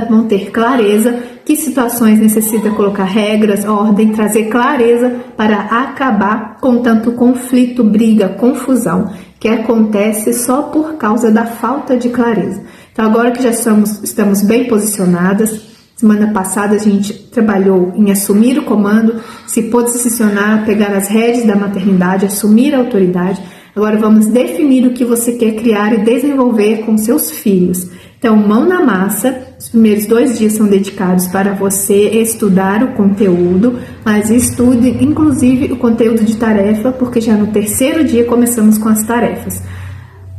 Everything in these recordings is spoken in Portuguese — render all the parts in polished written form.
vão ter clareza, que situações necessita colocar regras, ordem, trazer clareza para acabar com tanto conflito, briga, confusão que acontece só por causa da falta de clareza. Então agora que já estamos bem posicionadas, semana passada a gente trabalhou em assumir o comando, se posicionar, pegar as rédeas da maternidade, assumir a autoridade. Agora vamos definir o que você quer criar e desenvolver com seus filhos. Então, mão na massa, os primeiros 2 dias são dedicados para você estudar o conteúdo, mas estude inclusive o conteúdo de tarefa, porque já no 3º dia começamos com as tarefas.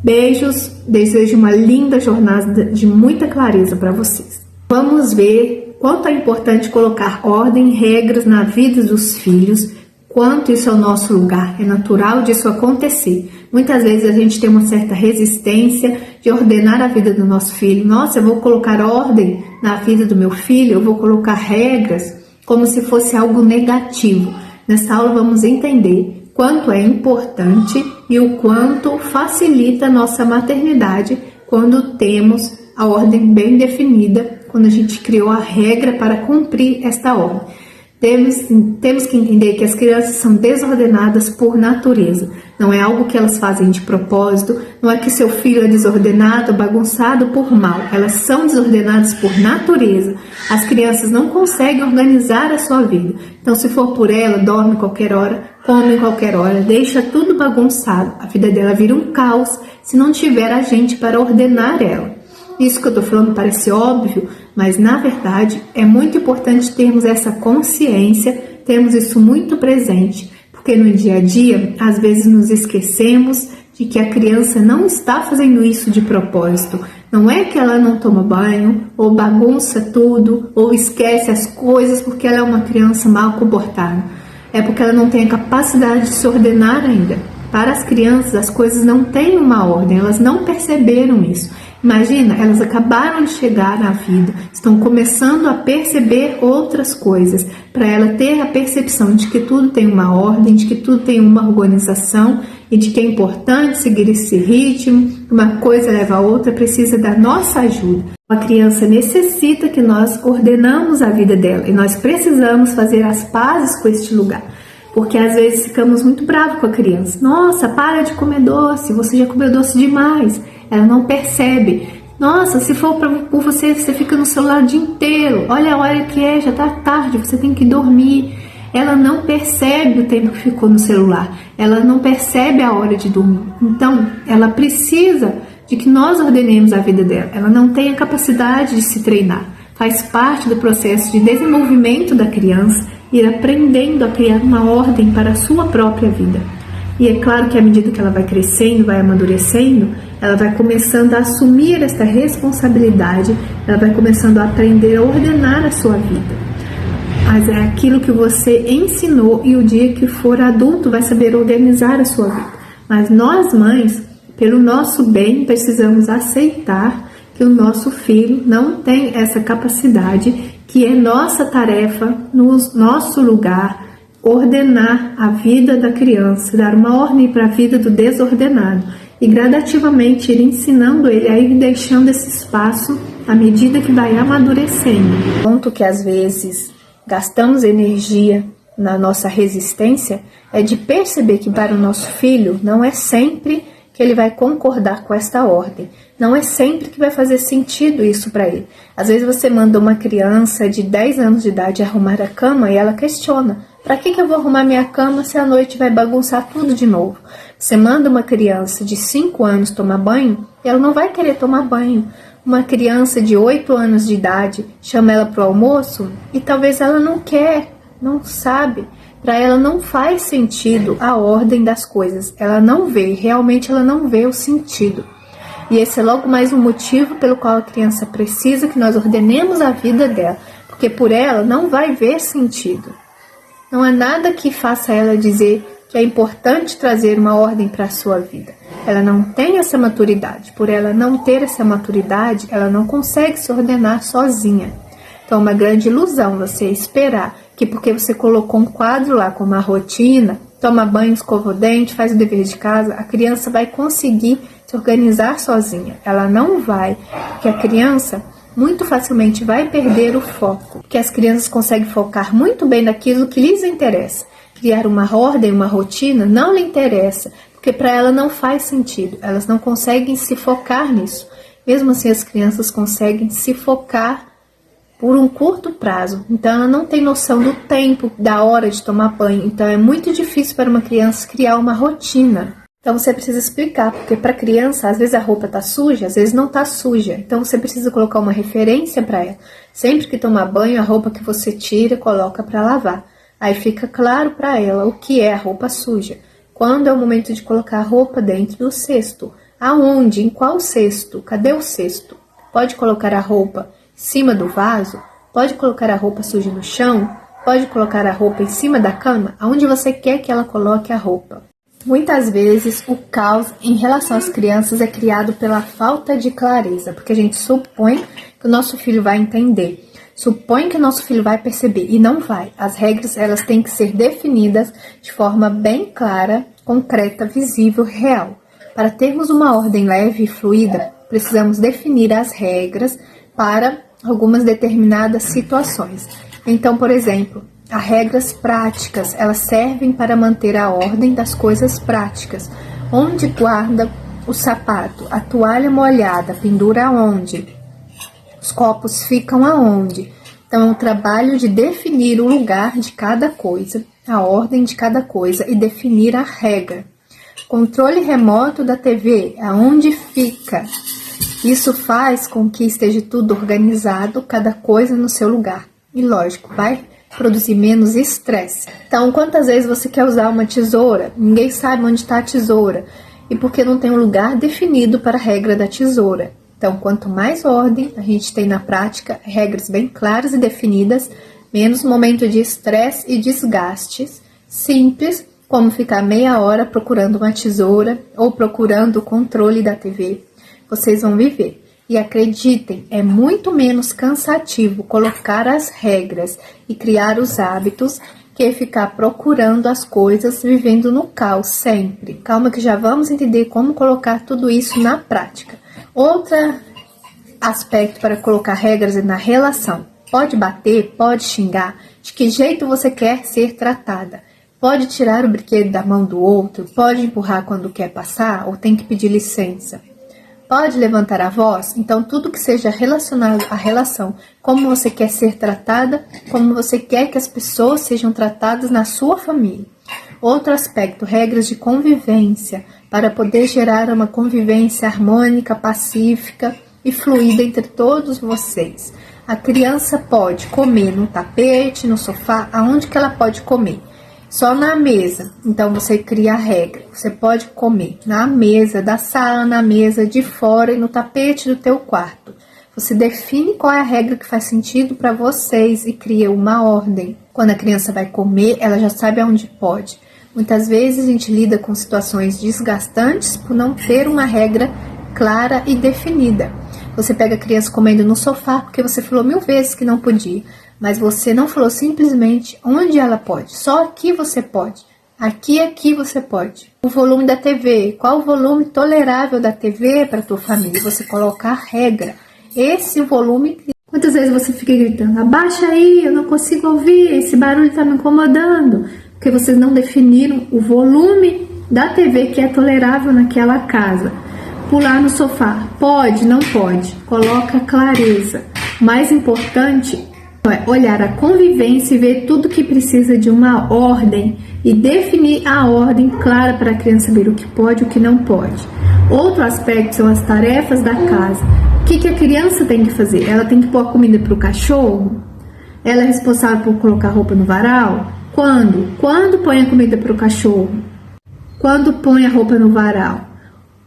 Beijos, desejo uma linda jornada de muita clareza para vocês. Vamos ver quanto é importante colocar ordem e regras na vida dos filhos, quanto isso é o nosso lugar, é natural disso acontecer. Muitas vezes a gente tem uma certa resistência de ordenar a vida do nosso filho. Nossa, eu vou colocar ordem na vida do meu filho, eu vou colocar regras como se fosse algo negativo. Nessa aula vamos entender quanto é importante e o quanto facilita a nossa maternidade quando temos a ordem bem definida, quando a gente criou a regra para cumprir esta ordem. Temos que entender que as crianças são desordenadas por natureza. Não é algo que elas fazem de propósito, não é que seu filho é desordenado, bagunçado por mal. Elas são desordenadas por natureza. As crianças não conseguem organizar a sua vida. Então, se for por ela, dorme qualquer hora, come qualquer hora, deixa tudo bagunçado. A vida dela vira um caos se não tiver a gente para ordenar ela. Isso que eu estou falando parece óbvio, mas na verdade é muito importante termos essa consciência, termos isso muito presente, porque no dia a dia, às vezes nos esquecemos de que a criança não está fazendo isso de propósito. Não é que ela não toma banho, ou bagunça tudo, ou esquece as coisas porque ela é uma criança mal comportada. É porque ela não tem a capacidade de se ordenar ainda. Para as crianças, as coisas não têm uma ordem, elas não perceberam isso. Imagina, elas acabaram de chegar na vida, estão começando a perceber outras coisas, para ela ter a percepção de que tudo tem uma ordem, de que tudo tem uma organização e de que é importante seguir esse ritmo, uma coisa leva a outra, precisa da nossa ajuda. A criança necessita que nós ordenamos a vida dela e nós precisamos fazer as pazes com este lugar. Porque às vezes ficamos muito bravos com a criança. Nossa, para de comer doce, você já comeu doce demais. Ela não percebe. Nossa, se for por você, você fica no celular o dia inteiro. Olha a hora que é, já tá tarde, você tem que dormir. Ela não percebe o tempo que ficou no celular. Ela não percebe a hora de dormir. Então, ela precisa de que nós ordenemos a vida dela. Ela não tem a capacidade de se treinar. Faz parte do processo de desenvolvimento da criança, ir aprendendo a criar uma ordem para a sua própria vida. E é claro que à medida que ela vai crescendo, vai amadurecendo, ela vai começando a assumir esta responsabilidade, ela vai começando a aprender a ordenar a sua vida. Mas é aquilo que você ensinou e o dia que for adulto vai saber organizar a sua vida. Mas nós mães, pelo nosso bem, precisamos aceitar que o nosso filho não tem essa capacidade, que é nossa tarefa, no nosso lugar, ordenar a vida da criança, dar uma ordem para a vida do desordenado e gradativamente ir ensinando ele a ir deixando esse espaço à medida que vai amadurecendo. O ponto que às vezes gastamos energia na nossa resistência é de perceber que para o nosso filho não é sempre que ele vai concordar com esta ordem. Não é sempre que vai fazer sentido isso para ele. Às vezes você manda uma criança de 10 anos de idade arrumar a cama e ela questiona: para que eu vou arrumar minha cama se à noite vai bagunçar tudo de novo? Você manda uma criança de 5 anos tomar banho e ela não vai querer tomar banho. Uma criança de 8 anos de idade, chama ela para o almoço e talvez ela não quer, não sabe. Para ela não faz sentido a ordem das coisas. Ela não vê, realmente ela não vê o sentido. E esse é logo mais um motivo pelo qual a criança precisa que nós ordenemos a vida dela. Porque por ela não vai ver sentido. Não há nada que faça ela dizer que é importante trazer uma ordem para a sua vida. Ela não tem essa maturidade. Por ela não ter essa maturidade, ela não consegue se ordenar sozinha. Então é uma grande ilusão você esperar que porque você colocou um quadro lá com uma rotina, toma banho, escova o dente, faz o dever de casa, a criança vai conseguir se organizar sozinha. Ela não vai, porque a criança muito facilmente vai perder o foco, porque as crianças conseguem focar muito bem naquilo que lhes interessa. Criar uma ordem, uma rotina, não lhe interessa, porque para ela não faz sentido, elas não conseguem se focar nisso. Mesmo assim, as crianças conseguem se focar por um curto prazo, então ela não tem noção do tempo, da hora de tomar banho, então é muito difícil para uma criança criar uma rotina. Então você precisa explicar, porque para criança, às vezes a roupa tá suja, às vezes não tá suja, então você precisa colocar uma referência para ela. Sempre que tomar banho, a roupa que você tira, coloca para lavar. Aí fica claro para ela o que é a roupa suja. Quando é o momento de colocar a roupa dentro do cesto? Aonde? Em qual cesto? Cadê o cesto? Pode colocar a roupa em cima do vaso? Pode colocar a roupa suja no chão? Pode colocar a roupa em cima da cama? Aonde você quer que ela coloque a roupa? Muitas vezes o caos em relação às crianças é criado pela falta de clareza, porque a gente supõe que o nosso filho vai entender. Supõe que o nosso filho vai perceber e não vai. As regras, elas têm que ser definidas de forma bem clara, concreta, visível, real. Para termos uma ordem leve e fluida, precisamos definir as regras para algumas determinadas situações. Então, por exemplo, as regras práticas, elas servem para manter a ordem das coisas práticas. Onde guarda o sapato? A toalha molhada pendura aonde? Os copos ficam aonde? Então, é um trabalho de definir o lugar de cada coisa, a ordem de cada coisa e definir a regra. Controle remoto da TV, aonde fica? Isso faz com que esteja tudo organizado, cada coisa no seu lugar. E lógico, vai produzir menos estresse. Então, quantas vezes você quer usar uma tesoura? Ninguém sabe onde está a tesoura. E porque não tem um lugar definido para a regra da tesoura. Então, quanto mais ordem a gente tem na prática, regras bem claras e definidas, menos momento de estresse e desgastes, simples, como ficar meia hora procurando uma tesoura ou procurando o controle da TV, vocês vão viver. E acreditem, é muito menos cansativo colocar as regras e criar os hábitos que ficar procurando as coisas, vivendo no caos sempre. Calma que já vamos entender como colocar tudo isso na prática. Outro aspecto para colocar regras é na relação. Pode bater, pode xingar, de que jeito você quer ser tratada. Pode tirar o brinquedo da mão do outro, pode empurrar quando quer passar ou tem que pedir licença. Pode levantar a voz, então tudo que seja relacionado à relação, como você quer ser tratada, como você quer que as pessoas sejam tratadas na sua família. Outro aspecto, regras de convivência, para poder gerar uma convivência harmônica, pacífica e fluida entre todos vocês. A criança pode comer no tapete, no sofá, aonde que ela pode comer? Só na mesa. Então você cria a regra. Você pode comer na mesa da sala, na mesa de fora e no tapete do teu quarto. Você define qual é a regra que faz sentido para vocês e cria uma ordem. Quando a criança vai comer, ela já sabe aonde pode. Muitas vezes a gente lida com situações desgastantes por não ter uma regra clara e definida. Você pega a criança comendo no sofá porque você falou 1000 vezes que não podia. Mas você não falou simplesmente onde ela pode. Só aqui você pode. Aqui você pode. O volume da TV. Qual o volume tolerável da TV para a tua família? Você coloca a regra. Esse volume. Quantas vezes você fica gritando? Abaixa aí, eu não consigo ouvir. Esse barulho está me incomodando. Porque vocês não definiram o volume da TV que é tolerável naquela casa. Pular no sofá. Pode, não pode. Coloca clareza. Mais importante é olhar a convivência e ver tudo que precisa de uma ordem e definir a ordem clara para a criança saber o que pode e o que não pode. Outro aspecto são as tarefas da casa. O que a criança tem que fazer? Ela tem que pôr a comida para o cachorro? Ela é responsável por colocar roupa no varal? Quando? Quando põe a comida para o cachorro? Quando põe a roupa no varal?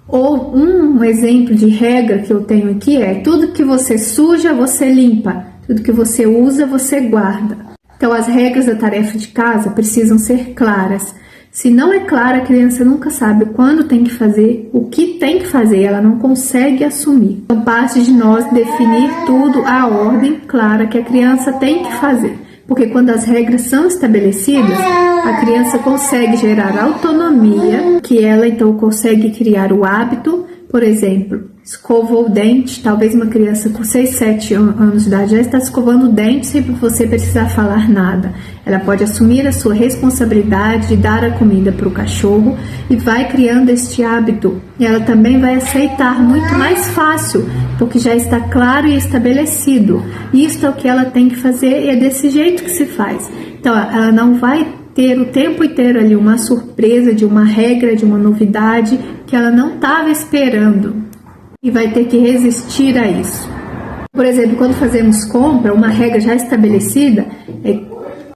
Ou um exemplo de regra que eu tenho aqui é: tudo que você suja, você limpa. Tudo que você usa, você guarda. Então, as regras da tarefa de casa precisam ser claras. Se não é clara, a criança nunca sabe quando tem que fazer, o que tem que fazer, ela não consegue assumir. Então, parte de nós definir tudo, a ordem clara que a criança tem que fazer. Porque quando as regras são estabelecidas, a criança consegue gerar autonomia, que ela então consegue criar o hábito. Por exemplo, escovou o dente, talvez uma criança com 6, 7 anos de idade já está escovando o dente sem você precisar falar nada. Ela pode assumir a sua responsabilidade de dar a comida para o cachorro e vai criando este hábito. E ela também vai aceitar muito mais fácil, porque já está claro e estabelecido. Isso é o que ela tem que fazer e é desse jeito que se faz. Então, ela não vai ter o tempo inteiro ali uma surpresa de uma regra, de uma novidade que ela não estava esperando. E vai ter que resistir a isso. Por exemplo, quando fazemos compra, uma regra já estabelecida,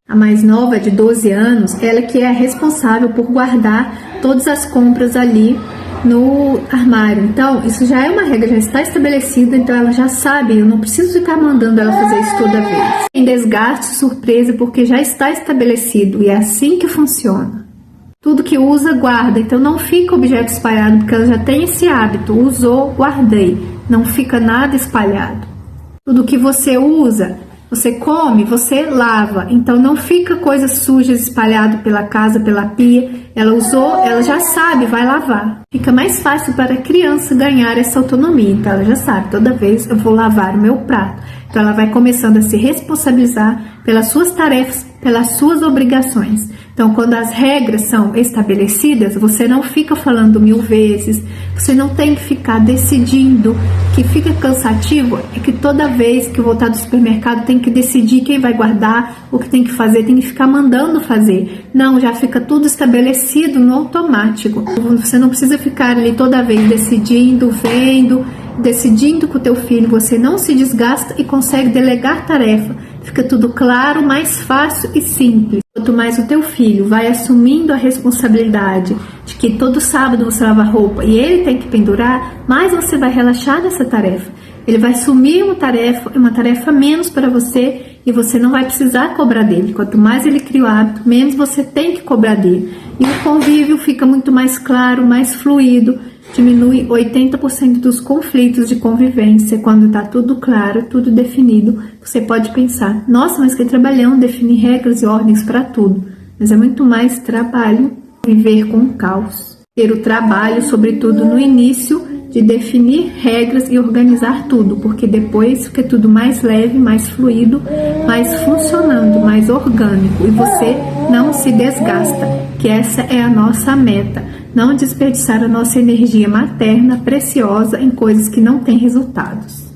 a mais nova, de 12 anos, ela que é a responsável por guardar todas as compras ali no armário. Então, isso já é uma regra, já está estabelecida, então ela já sabe, eu não preciso ficar mandando ela fazer isso toda vez. Tem desgaste, surpresa, porque já está estabelecido e é assim que funciona. Tudo que usa, guarda. Então não fica objeto espalhado, porque ela já tem esse hábito. Usou, guardei. Não fica nada espalhado. Tudo que você usa, você come, você lava. Então não fica coisas sujas espalhado pela casa, pela pia. Ela usou, ela já sabe, vai lavar. Fica mais fácil para a criança ganhar essa autonomia. Então ela já sabe, toda vez eu vou lavar o meu prato. Então ela vai começando a se responsabilizar pelas suas tarefas, pelas suas obrigações. Então, quando as regras são estabelecidas, você não fica falando 1000 vezes, você não tem que ficar decidindo. Que fica cansativo é que toda vez que voltar do supermercado tem que decidir quem vai guardar, o que tem que fazer, tem que ficar mandando fazer. Não, já fica tudo estabelecido no automático. Você não precisa ficar ali toda vez decidindo, decidindo com o teu filho. Você não se desgasta e consegue delegar tarefa. Fica tudo claro, mais fácil e simples. Quanto mais o teu filho vai assumindo a responsabilidade de que todo sábado você lava roupa e ele tem que pendurar, mais você vai relaxar nessa tarefa. Ele vai assumir uma tarefa menos para você e você não vai precisar cobrar dele. Quanto mais ele cria o hábito, menos você tem que cobrar dele. E o convívio fica muito mais claro, mais fluido. Diminui 80% dos conflitos de convivência quando está tudo claro, tudo definido. Você pode pensar, nossa, mas que trabalhão definir regras e ordens para tudo. Mas é muito mais trabalho viver com o caos. Ter o trabalho, sobretudo no início, de definir regras e organizar tudo, porque depois fica tudo mais leve, mais fluido, mais funcionando, mais orgânico e você não se desgasta, que essa é a nossa meta. Não desperdiçar a nossa energia materna preciosa em coisas que não têm resultados.